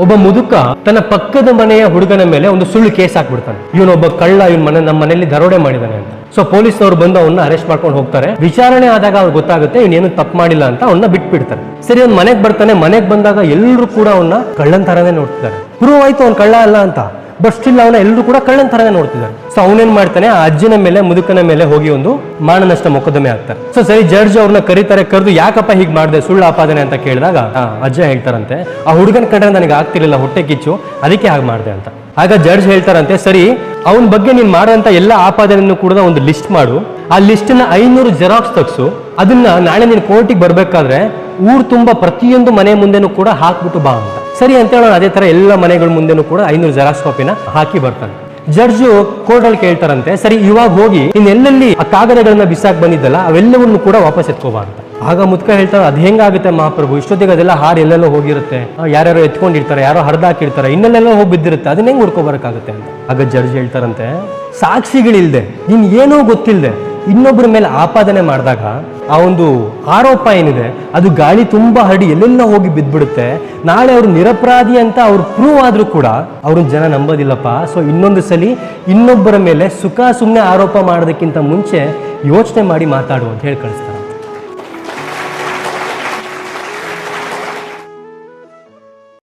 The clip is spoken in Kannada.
ಒಬ್ಬ ಮುದುಕ ತನ್ನ ಪಕ್ಕದ ಮನೆಯ ಹುಡುಗನ ಮೇಲೆ ಒಂದು ಸುಳ್ಳು ಕೇಸ್ ಹಾಕ್ಬಿಡ್ತಾನೆ. ಇವನೊಬ್ಬ ಕಳ್ಳ, ನಮ್ಮ ಮನೆಯಲ್ಲಿ ದರೋಡೆ ಮಾಡಿದಾನೆ ಅಂತ. ಸೊ ಪೊಲೀಸ್ನವರು ಬಂದು ಅವನ್ನ ಅರೆಸ್ಟ್ ಮಾಡ್ಕೊಂಡು ಹೋಗ್ತಾರೆ. ವಿಚಾರಣೆ ಆದಾಗ ಅವ್ರಿಗೆ ಗೊತ್ತಾಗುತ್ತೆ ಇವನೇನು ತಪ್ಪು ಮಾಡಿಲ್ಲ ಅಂತ ಅವನ್ನ ಬಿಟ್ಬಿಡ್ತಾರೆ. ಸರಿ, ಅವ್ನು ಮನೆಗೆ ಬರ್ತಾನೆ. ಮನೆಗೆ ಬಂದಾಗ ಎಲ್ಲರೂ ಕೂಡ ಅವನ್ನ ಕಳ್ಳನ್ ತರನೇ ನೋಡ್ತಿದ್ದಾರೆ. ಪ್ರೂವ್ ಆಯ್ತು ಅವ್ನು ಕಳ್ಳ ಅಲ್ಲ ಅಂತ, ಬಟ್ ಸ್ಟಿಲ್ ಅವನ ಎಲ್ಲರೂ ಕೂಡ ಕಳ್ಳನ್ ತರನೇ ನೋಡ್ತಿದ್ದಾರೆ. ಸೊ ಅವನೇನ್ ಮಾಡ್ತಾನೆ, ಆ ಅಜ್ಜಿನ ಮೇಲೆ, ಮುದುಕನ ಮೇಲೆ ಹೋಗಿ ಒಂದು ಮಾನನಷ್ಟ ಮೊಕದ್ದಮೆ ಆಗ್ತಾರೆ. ಸೊ ಸರಿ, ಜಡ್ಜ್ ಅವ್ರನ್ನ ಕರೀತಾರೆ. ಕರೆದು ಯಾಕಪ್ಪ ಹೀಗ್ ಮಾಡಿದೆ, ಸುಳ್ಳು ಆಪಾದನೆ ಅಂತ ಕೇಳಿದಾಗ ಅಜ್ಜ ಹೇಳ್ತಾರಂತೆ, ಆ ಹುಡುಗನ ಕಂಡ್ರೆ ನನಗೆ ಆಗ್ತಿರ್ಲಿಲ್ಲ, ಹೊಟ್ಟೆ ಕಿಚ್ಚು, ಅದಕ್ಕೆ ಹಾಗೆ ಮಾಡಿದೆ ಅಂತ. ಆಗ ಜಡ್ಜ್ ಹೇಳ್ತಾರಂತೆ, ಸರಿ, ಅವನ ಬಗ್ಗೆ ನೀನ್ ಮಾಡೋಂತ ಎಲ್ಲ ಆಪಾದನೆಯನ್ನು ಕೂಡ ಒಂದು ಲಿಸ್ಟ್ ಮಾಡು. ಆ ಲಿಸ್ಟ್ ನ 500 ಜೆರಾಕ್ಸ್ ತೆಗ್ಸು. ಅದನ್ನ ನಾಳೆ ನೀನು ಕೋರ್ಟಿಗೆ ಬರ್ಬೇಕಾದ್ರೆ ಊರ್ ತುಂಬಾ ಪ್ರತಿಯೊಂದು ಮನೆ ಮುಂದೆನೂ ಕೂಡ ಹಾಕ್ಬಿಟ್ಟು ಬಾ ಅಂತ. ಸರಿ ಅಂತ ಹೇಳೋಣ. ಅದೇ ತರ ಎಲ್ಲ ಮನೆಗಳ ಮುಂದೆನೂ ಕೂಡ 500 ಜೆರಾಕ್ಸ್ ಕಾಪಿನ ಹಾಕಿ ಬರ್ತಾನೆ. ಜಡ್ಜು ಕೋರ್ಟ್ ಅಲ್ಲಿ ಕೇಳ್ತಾರಂತೆ, ಸರಿ ಇವಾಗ ಹೋಗಿ ನೀನ್ ಎಲ್ಲೆಲ್ಲಿ ಆ ಕಾಗದಗಳನ್ನ ಬಿಸಾಕ್ ಬಂದಿದ್ದಲ್ಲ ಅವೆಲ್ಲವನ್ನು ಕೂಡ ವಾಪಸ್ ಎತ್ಕೋಬಾ ಅಂತ. ಆಗ ಮುದ್ಕ ಹೇಳ್ತಾರೆ, ಅದ್ ಹೆಂಗಾಗುತ್ತೆ ಮಹಾಪ್ರಭು, ಇಷ್ಟೊತ್ತಿಗೆ ಅದೆಲ್ಲ ಹಾರು ಎಲ್ಲೆಲ್ಲೋ ಹೋಗಿರುತ್ತೆ, ಯಾರ್ಯಾರೋ ಎತ್ಕೊಂಡಿರ್ತಾರೆ, ಯಾರೋ ಹರಿದು ಹಾಕಿರ್ತಾರೆ, ಇನ್ನೆಲ್ಲೆಲ್ಲೋ ಹೋಗಿ ಬಿದ್ದಿರುತ್ತೆ, ಅದನ್ನ ಹೆಂಗ್ ಹುಡ್ಕೋಬರಕ್ಕಾಗುತ್ತೆ ಅಂತ. ಆಗ ಜಡ್ಜ್ ಹೇಳ್ತಾರಂತೆ, ಸಾಕ್ಷಿಗಳಿಲ್ದೆ, ನಿನ್ ಏನೋ ಗೊತ್ತಿಲ್ಲದೆ ಇನ್ನೊಬ್ಬರ ಮೇಲೆ ಆಪಾದನೆ ಮಾಡಿದಾಗ ಆ ಒಂದು ಆರೋಪ ಏನಿದೆ ಅದು ಗಾಳಿ ತುಂಬಾ ಹರಡಿ ಎಲ್ಲೆಲ್ಲ ಹೋಗಿ ಬಿದ್ದ್ಬಿಡುತ್ತೆ. ನಾಳೆ ಅವ್ರು ನಿರಪರಾಧಿ ಅಂತ ಅವ್ರು ಪ್ರೂವ್ ಆದ್ರೂ ಕೂಡ ಅವ್ರನ್ನ ಜನ ನಂಬೋದಿಲ್ಲಪ್ಪ. ಸೊ ಇನ್ನೊಂದು ಸಲಿ ಇನ್ನೊಬ್ಬರ ಮೇಲೆ ಸುಖ ಸುಮ್ಮನೆ ಆರೋಪ ಮಾಡೋದಕ್ಕಿಂತ ಮುಂಚೆ ಯೋಚನೆ ಮಾಡಿ ಮಾತಾಡು ಅಂತ ಹೇಳಿ ಕಳಿಸ್ತಾರೆ.